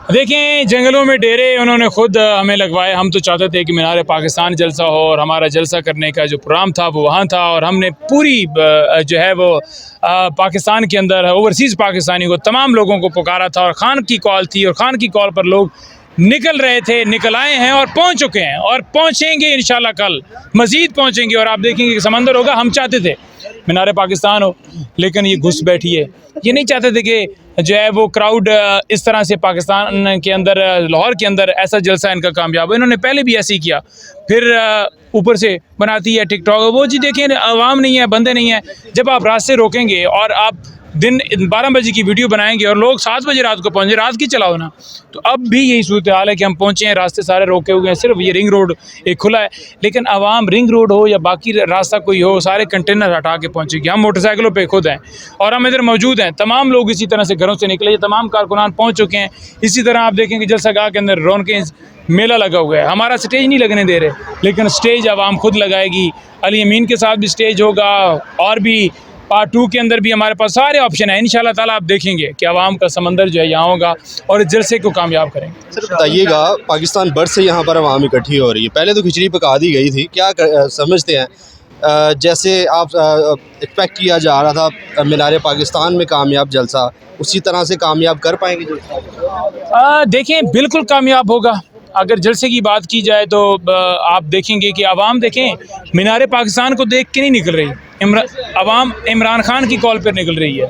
देखें, जंगलों में डेरे उन्होंने खुद हमें लगवाए। हम तो चाहते थे कि मीनार पाकिस्तान जलसा हो और हमारा जलसा करने का जो प्रोग्राम था वो वहाँ था, और हमने पूरी जो है वो पाकिस्तान के अंदर ओवरसीज़ पाकिस्तानी को तमाम लोगों को पुकारा था, और खान की कॉल थी, और खान की कॉल पर लोग निकल रहे थे, निकल आए हैं और पहुँच चुके हैं, और पहुँचेंगे इंशाल्लाह कल मज़ीद पहुँचेंगे। और आप देखेंगे कि समंदर होगा। हम चाहते थे मीनार पाकिस्तान हो, लेकिन ये घुस बैठी है। ये नहीं चाहते थे कि जो है वो क्राउड इस तरह से पाकिस्तान के अंदर, लाहौर के अंदर ऐसा जलसा इनका कामयाब हो। इन्होंने पहले भी ऐसे ही किया, फिर ऊपर से बनाती है टिकटॉक। वो जी देखें, आवाम नहीं है, बंदे नहीं है। जब आप रास्ते रोकेंगे और आप दिन 12 बजे की वीडियो बनाएंगे और लोग 7 बजे रात को पहुँचे, रात की चलाओ ना। तो अब भी यही सूरत हाल है कि हम पहुँचे हैं, रास्ते सारे रोके हुए हैं, सिर्फ ये रिंग रोड एक खुला है। लेकिन आवाम रिंग रोड हो या बाकी रास्ता कोई हो, सारे कंटेनर हटा के पहुँचेगी। हम मोटरसाइकिलों पे खुद हैं और हम इधर मौजूद हैं। तमाम लोग इसी तरह से घरों से निकले, तमाम कारकुनान पहुँच चुके हैं। इसी तरह आप देखेंगे जलसागाह के अंदर रौनकें, मेला लगा हुआ है। हमारा स्टेज नहीं लगने दे रहे, लेकिन स्टेज आवाम खुद लगाएगी। अली अमीन के साथ भी स्टेज होगा, और भी पार्ट 2 के अंदर भी हमारे पास सारे ऑप्शन है। इंशाल्लाह ताला आप देखेंगे कि आवाम का समंदर जो है यहाँ होगा और इस जलसे को कामयाब करेंगे। सर बताइएगा, पाकिस्तान भर से यहाँ पर आवाम इकट्ठी हो रही है। पहले तो खिचड़ी पका दी गई थी, क्या समझते हैं? जैसे आप एक्सपेक्ट किया जा रहा था मीनार पाकिस्तान में कामयाब जलसा, उसी तरह से कामयाब कर पाएंगे जलसा? देखें, बिल्कुल कामयाब होगा। अगर जलसे की बात की जाए तो आप देखेंगे कि आवाम, देखें, मीनार पाकिस्तान को देख के नहीं निकल रही। आवाम इमरान खान की कॉल पर निकल रही है।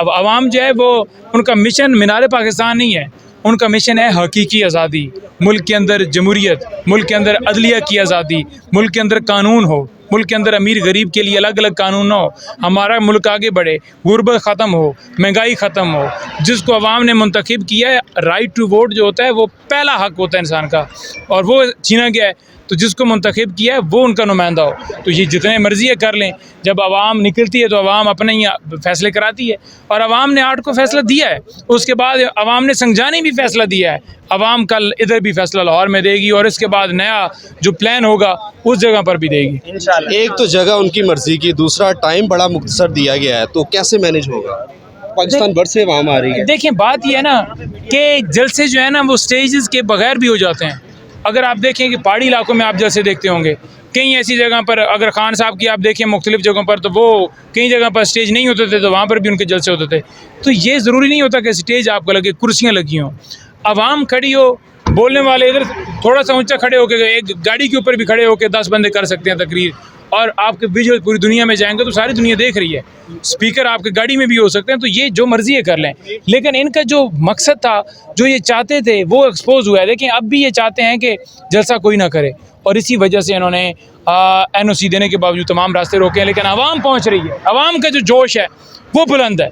आवाम जो है वो, उनका मिशन मीनार पाकिस्तान नहीं है, उनका मिशन है हकीकी आज़ादी, मुल्क के अंदर जमहूरियत, मुल्क के अंदर अदलिया की आज़ादी, मुल्क के अंदर कानून हो, मुल्क के अंदर अमीर गरीब के लिए अलग अलग कानून हो, हमारा मुल्क आगे बढ़े, गुर्बत ख़त्म हो, महंगाई ख़त्म हो। जिसको अवाम ने मुंतखब किया है, राइट टू वोट जो होता है वो पहला हक होता है इंसान का, और वो छीना गया है। तो जिसको मुंतखब किया है वो उनका नुमाइंदा हो। तो ये जितने मर्जी है कर लें, जब आवाम निकलती है तो आवाम अपने ही फैसले कराती है, और आवाम ने 8 को फैसला दिया है। उसके बाद आवाम ने संजानी भी फैसला दिया है। आवाम कल इधर भी फैसला लाहौर में देगी, और इसके बाद नया जो प्लान होगा उस जगह पर भी देगी इंशाल्लाह। एक तो जगह उनकी मर्जी की, दूसरा टाइम बड़ा मुख्तसर दिया गया है, तो कैसे मैनेज होगा? पाकिस्तान भर से आवाम आ रही है। देखिए, बात यह है ना कि जलसे जो है ना वो स्टेजेस के बगैर भी हो जाते हैं। अगर आप देखें कि पहाड़ी इलाकों में आप जैसे देखते होंगे, कई ऐसी जगह पर, अगर खान साहब की आप देखें मुख्तलिफ जगहों पर, तो वो कई जगह पर स्टेज नहीं होते थे, तो वहाँ पर भी उनके जलसे होते थे। तो ये ज़रूरी नहीं होता कि स्टेज आपको लगे, कुर्सियाँ लगी हों, आवाम खड़ी हो, बोलने वाले इधर थोड़ा सा ऊंचा खड़े होकर, एक गाड़ी के ऊपर भी खड़े होकर 10 बंदे कर सकते हैं तकरीर, और आपके विजुअल पूरी दुनिया में जाएंगे तो सारी दुनिया देख रही है। स्पीकर आपके गाड़ी में भी हो सकते हैं, तो ये जो मर्जी है कर लें। लेकिन इनका जो मकसद था, जो ये चाहते थे, वो एक्सपोज हुआ है। लेकिन अब भी ये चाहते हैं कि जलसा कोई ना करे, और इसी वजह से इन्होंने NOC देने के बावजूद तमाम रास्ते रोके हैं। लेकिन आवाम पहुँच रही है, आवाम का जो जोश है वो बुलंद है,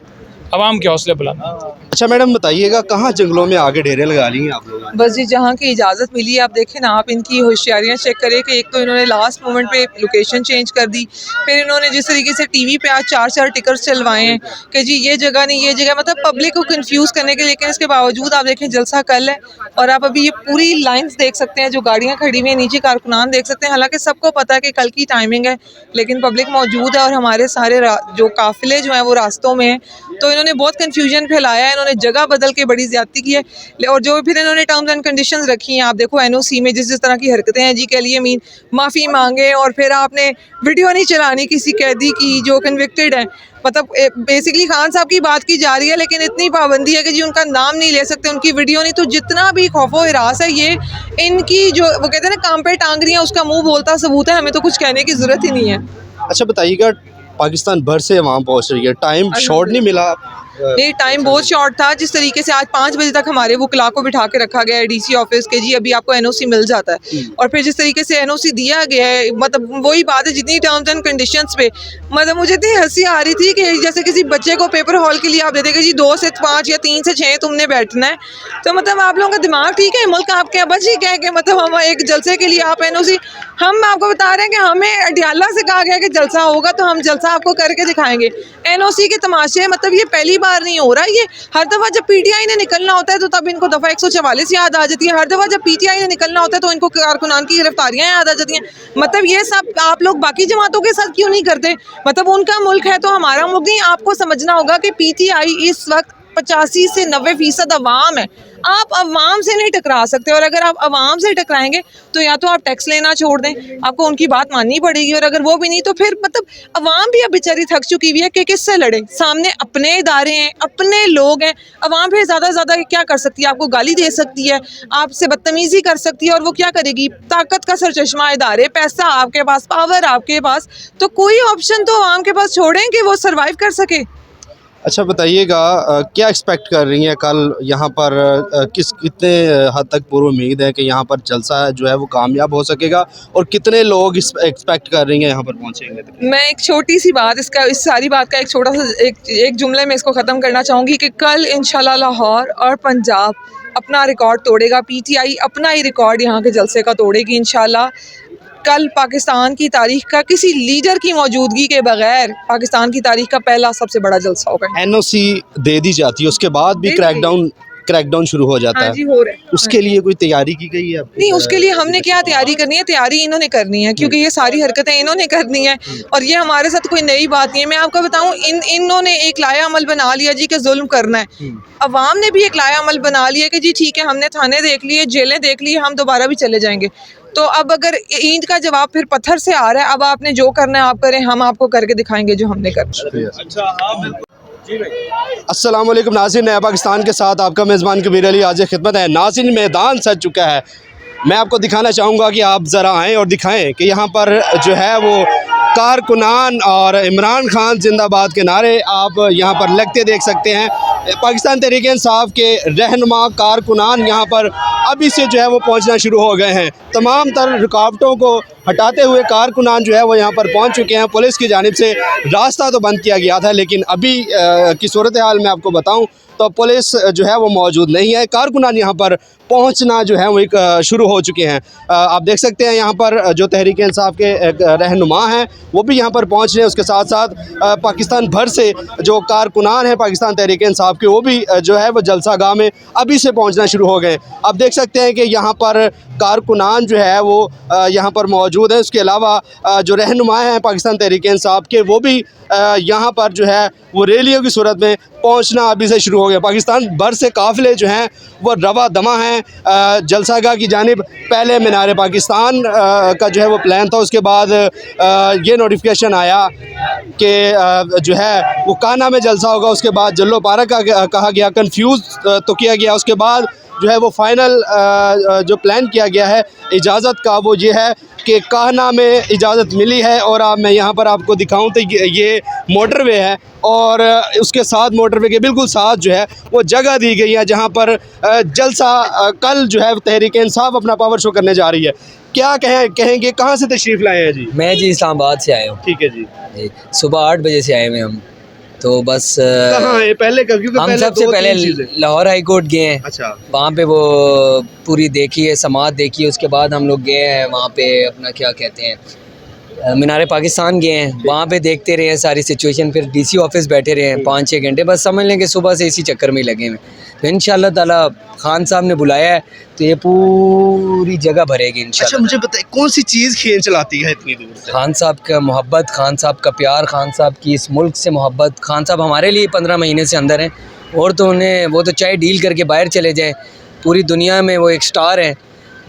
आवाम के हौसले बुलंद। अच्छा मैडम बताइएगा, कहाँ जंगलों में आगे डेरे लगा ली हैं आप लोग? बस जी, जहाँ की इजाज़त मिली है। आप देखें ना, आप इनकी होशियारियाँ चेक करें कि एक तो इन्होंने लास्ट मोमेंट पे लोकेशन चेंज कर दी, फिर इन्होंने जिस तरीके से टीवी पे आज 4-4 टिकट्स चलवाए हैं कि जी ये जगह नहीं, ये जगह, मतलब पब्लिक को कंफ्यूज करने के। लेकिन इसके बावजूद आप देखें जलसा कल है, और आप अभी ये पूरी लाइन्स देख सकते हैं, जो गाड़ियाँ खड़ी हुई हैं, नीचे कारकुनान देख सकते हैं। हालांकि सबको पता है कि कल की टाइमिंग है, लेकिन पब्लिक मौजूद है और हमारे सारे जो काफिले जो हैं वो रास्तों में हैं। तो इन्होंने बहुत कन्फ्यूजन फैलाया है, इन्होंने जगह बदल के बड़ी ज़्यादती की है, और जो फिर इन्होंने टर्म्स एंड कंडीशंस रखी हैं। आप देखो NOC में जिस तरह की हरकतें हैं जी, के लिए मीन माफ़ी मांगे, और फिर आपने वीडियो नहीं चलानी किसी कैदी की जो कन्विक्टेड है। मतलब बेसिकली खान साहब की बात की जा रही है, लेकिन इतनी पाबंदी है कि जी उनका नाम नहीं ले सकते, उनकी वीडियो नहीं। तो जितना भी खौफो हिरास है, ये इनकी जो वो कहते हैं ना, काम पे टांग रही है, उसका मुँह बोलता सबूत है। हमें तो कुछ कहने की ज़रूरत ही नहीं है। अच्छा बताइएगा, पाकिस्तान भर से आवाम पहुँच रही है, टाइम शॉर्ट नहीं मिला? ये टाइम बहुत शॉर्ट था। जिस तरीके से आज 5 बजे तक हमारे वकला को बिठा के रखा गया है DC ऑफिस के, जी अभी आपको NOC मिल जाता है, और फिर जिस तरीके से NOC दिया गया है, मतलब वही बात है जितनी टर्म्स एंड कंडीशंस पे, मतलब मुझे इतनी हंसी आ रही थी कि जैसे किसी बच्चे को पेपर हॉल के लिए आप दे देंगे जी 2 से 5 या 3 से 6 तुमने बैठना है। तो मतलब आप लोगों का दिमाग ठीक है, मुल्क आपके बच ही क्या है कि मतलब हम एक जलसे के लिए आप NOC, हम आपको बता रहे हैं कि हमें अडियाला से कहा गया कि जलसा होगा तो हम जलसा आपको करके दिखाएंगे। NOC के तमाशे, मतलब ये पहली बार नहीं हो रहा, ये हर दफ़ा जब PTI ने निकलना होता है तो तब इनको दफ़ा 144 याद आ जाती है, हर दफ़ा जब PTI ने निकलना होता है तो इनको कारकुनान की गिरफ्तारियां याद आ जाती हैं। मतलब ये सब आप लोग बाकी जमातों के साथ क्यों नहीं करते? मतलब उनका मुल्क है तो हमारा मुल्क नहीं। आपको समझना होगा कि PTI इस वक्त 85 से 90% अवाम है। आप अवाम से नहीं टकरा सकते, और अगर आप अवाम से टकराएंगे तो या तो आप टैक्स लेना छोड़ दें, आपको उनकी बात माननी पड़ेगी, और अगर वो भी नहीं तो फिर मतलब अवाम भी अब बेचारी थक चुकी हुई है कि किससे लड़े। सामने अपने इदारे हैं, अपने लोग हैं, अवाम फिर ज़्यादा से ज़्यादा क्या कर सकती है? आपको गाली दे सकती है, आपसे बदतमीज़ी कर सकती है, और वो क्या करेगी? ताकत का सरचश्मा इदारे, पैसा आपके पास, पावर आपके पास, तो कोई ऑप्शन तो अवाम के पास छोड़ें कि वो सर्वाइव कर सके। अच्छा बताइएगा, क्या एक्सपेक्ट कर रही हैं कल यहाँ पर? कितने हद तक पूरी उम्मीद है कि यहाँ पर जलसा जो है वो कामयाब हो सकेगा, और कितने लोग इस एक्सपेक्ट कर रही हैं यहाँ पर पहुँचेंगे? मैं एक छोटी सी बात, इस सारी बात का एक छोटा सा एक जुमले में इसको ख़त्म करना चाहूँगी कि कल इंशाल्लाह लाहौर और पंजाब अपना रिकॉर्ड तोड़ेगा, पीटीआई अपना ही रिकॉर्ड यहाँ के जलसे का तोड़ेगी इंशाल्लाह। कल पाकिस्तान की तारीख का किसी लीडर की मौजूदगी के बगैर पाकिस्तान की तारीख का पहला सबसे बड़ा जलसा होगा। एनओसी दे दी जाती है, उसके बाद भी क्रैकडाउन शुरू हो जाता हाँ है। जी, हो रहा है। उसके लिए कोई तैयारी की गई है? नहीं, उसके लिए हमने क्या तैयारी करनी है? तैयारी इन्होंने करनी है, क्योंकि ये सारी हरकतें इन्होंने करनी है, और ये हमारे साथ कोई नई बात नहीं है। मैं आपको बताऊं, इन्होंने एक लाया अमल बना लिया जी कि जुल्म करना है। अवाम ने भी एक लाया अमल बना लिया कि जी ठीक है, हमने थाने देख लिए, जेलें देख ली, हम दोबारा भी चले जाएंगे। तो अब अगर ईंट का जवाब फिर पत्थर से आ रहा है, अब आपने जो करना है आप करें, हम आपको करके दिखाएंगे जो हमने करना है। अस्सलाम वालेकुम नाज़रीन, नया पाकिस्तान के साथ आपका मेज़बान कबीर अली हाज़िर खिदमत है। नाज़रीन, मैदान सज चुका है। मैं आपको दिखाना चाहूँगा कि आप ज़रा आएँ और दिखाएं कि यहाँ पर जो है वो कारकुनान और इमरान खान जिंदाबाद के नारे आप यहाँ पर लगते देख सकते हैं। पाकिस्तान तहरीक इंसाफ के रहनुमा कारकुनान यहाँ पर अभी से जो है वो पहुँचना शुरू हो गए हैं। तमाम तर रुकावटों को हटाते हुए कारकुनान जो है वो यहाँ पर पहुँच चुके हैं। पुलिस की जानिब से रास्ता तो बंद किया गया था, लेकिन अभी की सूरत हाल मैं आपको बताऊँ तो पुलिस जो है वो मौजूद नहीं है। कारकुनान यहाँ पर पहुँचना जो है वो एक शुरू हो चुके हैं। आप देख सकते हैं यहाँ पर जो तहरीक इंसाफ के रहनुमा हैं वो भी यहाँ पर पहुँच रहे हैं। उसके साथ साथ पाकिस्तान भर से जो कारकुनान हैं पाकिस्तान तहरीक इंसाफ के, वो भी जो है वो जलसागाह में अभी से पहुँचना शुरू हो गए। आप देख सकते हैं कि यहाँ पर कारकुनान जो है वो यहाँ पर मौजूद है। उसके अलावा जो रहनुमा हैं पाकिस्तान तहरीक इंसाफ के, वो भी यहाँ पर जो है वो रैलियों की सूरत में पहुँचना अभी से शुरू हो गया। पाकिस्तान भर से काफ़िले जो हैं वो रवा दमा हैं जलसागाह की जानिब। पहले मीनार पाकिस्तान का जो है वो प्लान था, उसके बाद ये नोटिफिकेशन आया कि जो है वो काना में जलसा होगा। उसके बाद जल्लो पारा का कहा गया, कंफ्यूज तो किया गया। उसके बाद जो है वो फाइनल जो प्लान किया गया है इजाज़त का, वो ये है कि काना में इजाज़त मिली है। और मैं यहाँ पर आपको दिखाऊं तो ये मोटरवे है, और उसके साथ मोटरवे के बिल्कुल साथ जो है वो जगह दी गई है जहाँ पर जलसा कल जो है तहरीक इंसाफ अपना पावर शो करने जा रही है। क्या कहेंगे, कहाँ से तशरीफ़ लाए हैं जी? मैं जी इस्लामाबाद से आया हूँ। ठीक है जी। सुबह 8 बजे से आए हुए हम, तो बस कहाँ है पहले? क्योंकि हम सबसे पहले लाहौर हाई कोर्ट गए हैं। अच्छा। वहाँ पे वो पूरी देखी है, समात देखी है। उसके बाद हम लोग गए हैं वहाँ पे अपना क्या कहते हैं मीनार पाकिस्तान गए हैं, वहाँ पे देखते रहे हैं सारी सिचुएशन। फिर डीसी ऑफिस बैठे रहे हैं 5-6 घंटे, बस समझ लें कि सुबह से इसी चक्कर में लगे हुए। तो इंशाल्लाह ताला खान साहब ने बुलाया है तो ये पूरी जगह भरेगी इंशाल्लाह। अच्छा, मुझे बताइए कौन सी चीज़ खींच लाती है इतनी दूर से? खान साहब का मोहब्बत, खान साहब का प्यार, खान साहब की इस मुल्क से मोहब्बत। खान साहब हमारे लिए 15 महीने से अंदर हैं, और तो उन्हें वो तो चाहे डील करके बाहर चले जाएं, पूरी दुनिया में वो एक स्टार हैं,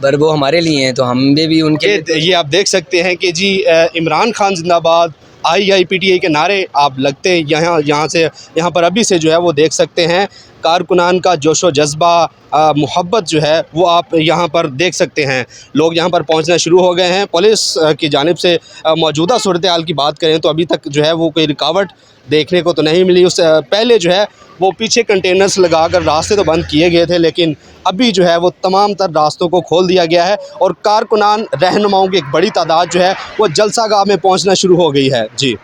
पर वो हमारे लिए हैं तो हम भी उनके ये आप देख सकते हैं कि जी इमरान खान जिंदाबाद, IIPTI के नारे आप लगते हैं यहाँ पर अभी से जो है वो देख सकते हैं। कारकुनान का जोशो जज्बा, मोहब्बत जो है वो आप यहाँ पर देख सकते हैं। लोग यहाँ पर पहुँचना शुरू हो गए हैं। पुलिस की जानिब से मौजूदा सूरत हाल की बात करें तो अभी तक जो है वो कोई रुकावट देखने को तो नहीं मिली। उससे पहले जो है वो पीछे कंटेनर्स लगाकर रास्ते तो बंद किए गए थे, लेकिन अभी जो है वो तमाम तर रास्तों को खोल दिया गया है, और कारकुनान रहनुमाओं की एक बड़ी तादाद जो है वो जलसागाह में पहुँचना शुरू हो गई है जी।